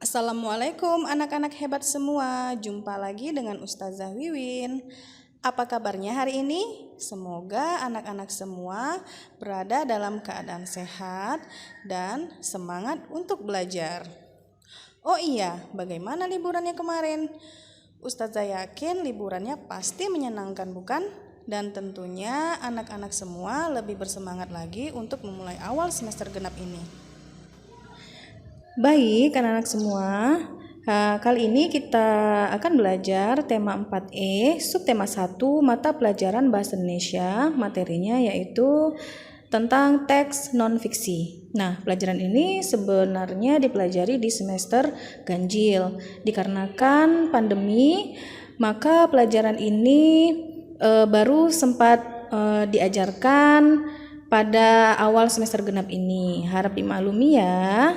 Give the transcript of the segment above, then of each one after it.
Assalamualaikum anak-anak hebat semua. Jumpa lagi dengan Ustazah Wiwin. Apa kabarnya hari ini? Semoga anak-anak semua berada dalam keadaan sehat dan semangat untuk belajar. Oh iya, bagaimana liburannya kemarin? Ustazah yakin liburannya pasti menyenangkan, bukan? Dan tentunya anak-anak semua lebih bersemangat lagi untuk memulai awal semester genap ini. Baik, anak-anak semua, kali ini kita akan belajar tema 4E, subtema 1, mata pelajaran Bahasa Indonesia. Materinya yaitu tentang teks non-fiksi. Nah, pelajaran ini sebenarnya dipelajari di semester ganjil. Dikarenakan pandemi, maka pelajaran ini baru sempat diajarkan pada awal semester genap ini. Harap dimaklumi ya.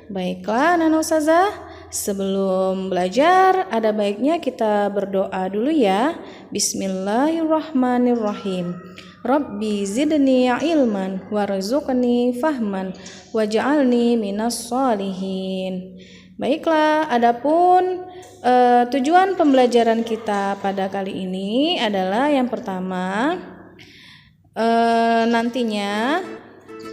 Baiklah, Nana Ustazah, sebelum belajar ada baiknya kita berdoa dulu ya. Bismillahirrahmanirrahim. Rabbi zidni ilman warzuqni fahman waj'alni minas sholihin. Baiklah, adapun tujuan pembelajaran kita pada kali ini adalah yang pertama, nantinya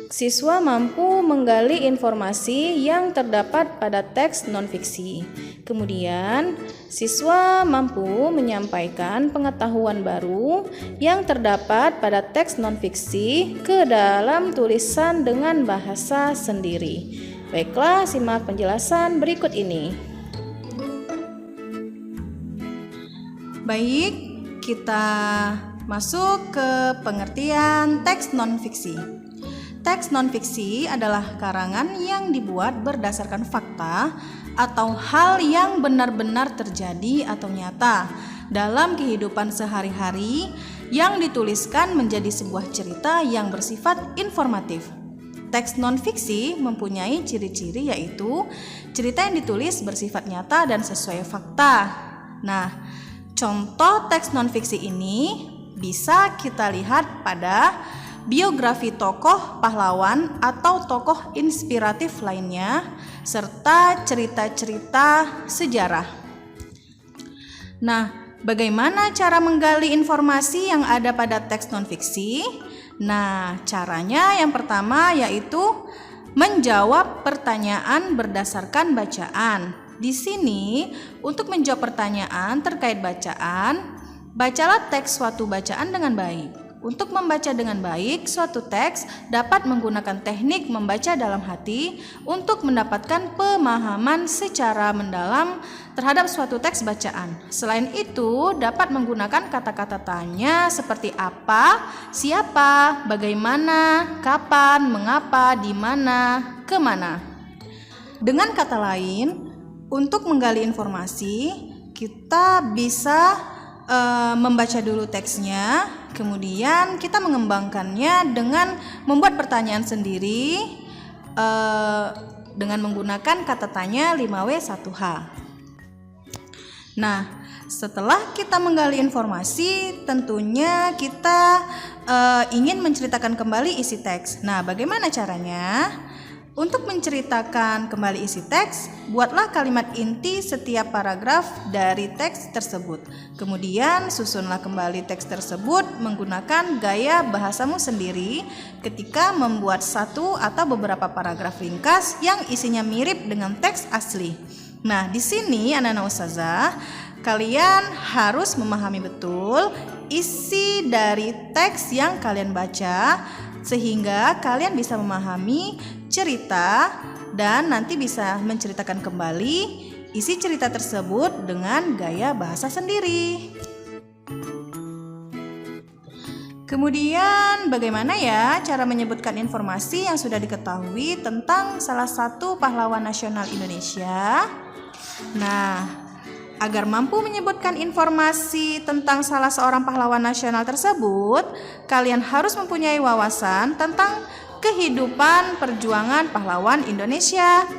siswa mampu menggali informasi yang terdapat pada teks non-fiksi. Kemudian, siswa mampu menyampaikan pengetahuan baru yang terdapat pada teks non-fiksi ke dalam tulisan dengan bahasa sendiri. Baiklah, simak penjelasan berikut ini. Baik, kita masuk ke pengertian teks non-fiksi. Teks non-fiksi adalah karangan yang dibuat berdasarkan fakta atau hal yang benar-benar terjadi atau nyata dalam kehidupan sehari-hari yang dituliskan menjadi sebuah cerita yang bersifat informatif. Teks non-fiksi mempunyai ciri-ciri yaitu cerita yang ditulis bersifat nyata dan sesuai fakta. Nah, contoh teks non-fiksi ini bisa kita lihat pada biografi tokoh pahlawan atau tokoh inspiratif lainnya, serta cerita-cerita sejarah. Nah, bagaimana cara menggali informasi yang ada pada teks non-fiksi? Nah, caranya yang pertama yaitu menjawab pertanyaan berdasarkan bacaan. Di sini, untuk menjawab pertanyaan terkait bacaan, bacalah teks suatu bacaan dengan baik. Untuk membaca dengan baik, suatu teks dapat menggunakan teknik membaca dalam hati untuk mendapatkan pemahaman secara mendalam terhadap suatu teks bacaan. Selain itu, dapat menggunakan kata-kata tanya seperti apa, siapa, bagaimana, kapan, mengapa, di mana, kemana. Dengan kata lain, untuk menggali informasi, kita bisa membaca dulu teksnya, kemudian kita mengembangkannya dengan membuat pertanyaan sendiri dengan menggunakan kata tanya 5W1H. Nah, setelah kita menggali informasi, tentunya kita ingin menceritakan kembali isi teks. Nah, bagaimana caranya? Untuk menceritakan kembali isi teks, buatlah kalimat inti setiap paragraf dari teks tersebut. Kemudian susunlah kembali teks tersebut menggunakan gaya bahasamu sendiri ketika membuat satu atau beberapa paragraf ringkas yang isinya mirip dengan teks asli. Nah, di sini anak-anak Ustazah, kalian harus memahami betul isi dari teks yang kalian baca sehingga kalian bisa memahami cerita dan nanti bisa menceritakan kembali isi cerita tersebut dengan gaya bahasa sendiri. Kemudian bagaimana ya cara menyebutkan informasi yang sudah diketahui tentang salah satu pahlawan nasional Indonesia? Nah, agar mampu menyebutkan informasi tentang salah seorang pahlawan nasional tersebut, kalian harus mempunyai wawasan tentang kehidupan perjuangan pahlawan Indonesia.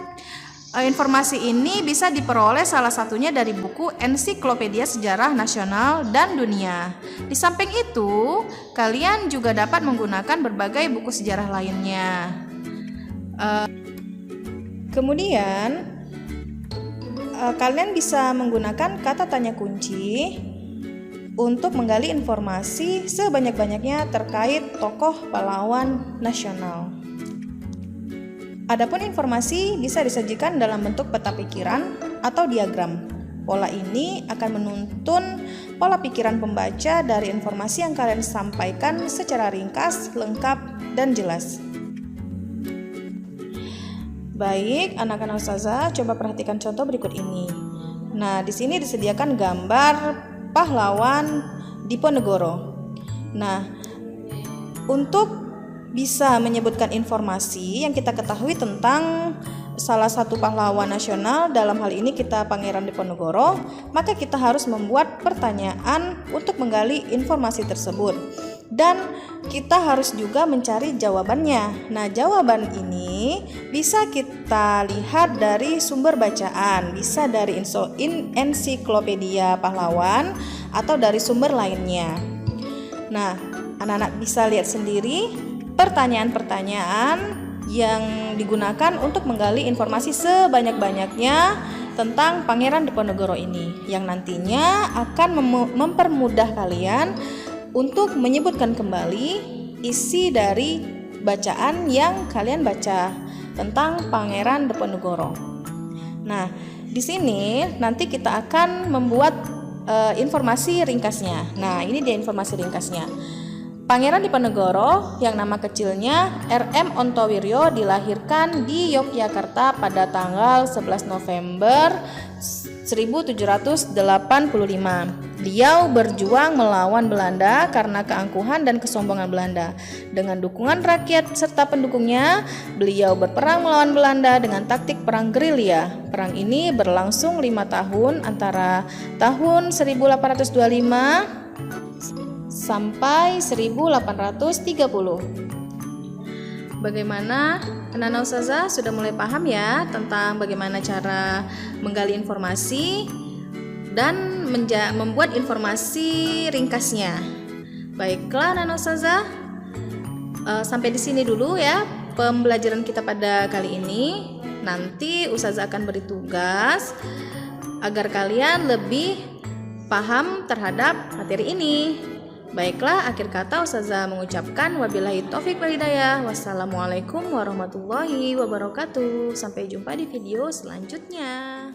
Informasi ini bisa diperoleh salah satunya dari buku Ensiklopedia Sejarah Nasional dan Dunia. Di samping itu, kalian juga dapat menggunakan berbagai buku sejarah lainnya. Kemudian, kalian bisa menggunakan kata tanya kunci untuk menggali informasi sebanyak-banyaknya terkait tokoh pahlawan nasional. Adapun informasi bisa disajikan dalam bentuk peta pikiran atau diagram. Pola ini akan menuntun pola pikiran pembaca dari informasi yang kalian sampaikan secara ringkas, lengkap, dan jelas. Baik, anak-anak ustazah, coba perhatikan contoh berikut ini. Nah, di sini disediakan gambar pahlawan Diponegoro. Nah, untuk bisa menyebutkan informasi yang kita ketahui tentang salah satu pahlawan nasional, dalam hal ini kita Pangeran Diponegoro, maka kita harus membuat pertanyaan untuk menggali informasi tersebut. Dan kita harus juga mencari jawabannya. Nah, jawaban ini bisa kita lihat dari sumber bacaan, bisa dari ensiklopedia pahlawan atau dari sumber lainnya. Nah, anak-anak bisa lihat sendiri pertanyaan-pertanyaan yang digunakan untuk menggali informasi sebanyak-banyaknya tentang Pangeran Diponegoro ini, yang nantinya akan mempermudah kalian untuk menyebutkan kembali isi dari bacaan yang kalian baca tentang Pangeran Diponegoro. Nah, di sini nanti kita akan membuat informasi ringkasnya. Nah, ini dia informasi ringkasnya. Pangeran Diponegoro yang nama kecilnya R.M. Ontowiryo dilahirkan di Yogyakarta pada tanggal 11 November 1785. Beliau berjuang melawan Belanda karena keangkuhan dan kesombongan Belanda. Dengan dukungan rakyat serta pendukungnya, beliau berperang melawan Belanda dengan taktik perang gerilya. Perang ini berlangsung 5 tahun antara tahun 1825 sampai 1830. Bagaimana anak-anak ustazah sudah mulai paham ya tentang bagaimana cara menggali informasi dan membuat informasi ringkasnya. Baiklah anak-anak ustazah, sampai di sini dulu ya pembelajaran kita pada kali ini. Nanti ustazah akan beri tugas agar kalian lebih paham terhadap materi ini. Baiklah, akhir kata ustazah mengucapkan wabillahi taufik wal hidayah. Wassalamualaikum warahmatullahi wabarakatuh. Sampai jumpa di video selanjutnya.